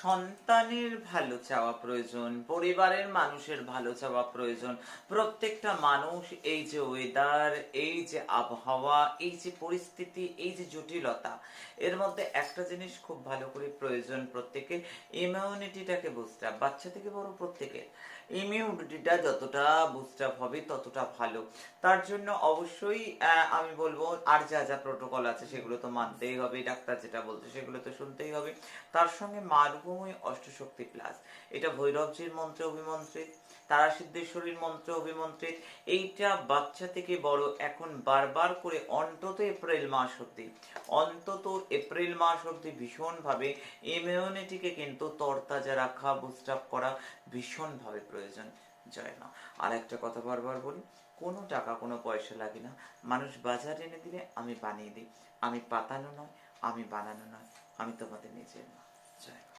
সন্তানের ভালো চাওয়া প্রয়োজন, পরিবারের মানুষের ভালো চাওয়া প্রয়োজন। প্রত্যেকটা মানুষ এই যে ওয়েদার, এই যে আবহাওয়া, এই যে পরিস্থিতি, এই যে জটিলতা, এর মধ্যে একটা জিনিস খুব ভালো করে প্রয়োজন প্রত্যেকের, ইমিউনিটিটাকে বুস্ট আপ। বাচ্চা থেকে বড় প্রত্যেকের ইমিউনিটিটা যতটা বুস্ট আপ হবে ততটা ভালো। তার জন্য অবশ্যই আমি বলবো আর যা যা প্রোটোকল আছে সেগুলো তো মানতেই হবে, ডাক্তার যেটা বলছে সেগুলো তো শুনতেই হবে। তার সঙ্গে মা রূপময়ী অষ্টশক্তি প্লাস, এটা ভৈরবজির মন্ত্রে অভিমন্ত্রিত, তারা সিদ্ধেশ্বরীর মন্ত্রে অভিমন্ত্রিত। এইটা বাচ্চা থেকে বড় এখন বারবার করে অন্তত এপ্রিল মাস অব্দি ভীষণভাবে ইমিউনিটিকে কিন্তু তরতাজা রাখা, বুস্ট আপ করা ভীষণভাবে প্রয়োজন। জয় মা। আর একটা কথা বারবার বলি, কোনো টাকা কোনো পয়সা লাগে না। মানুষ বাজার এনে দিলে আমি বানিয়ে দিই। আমি পাতানো নয়, আমি বানানো নয়, আমি তোমাদের নিজের মা।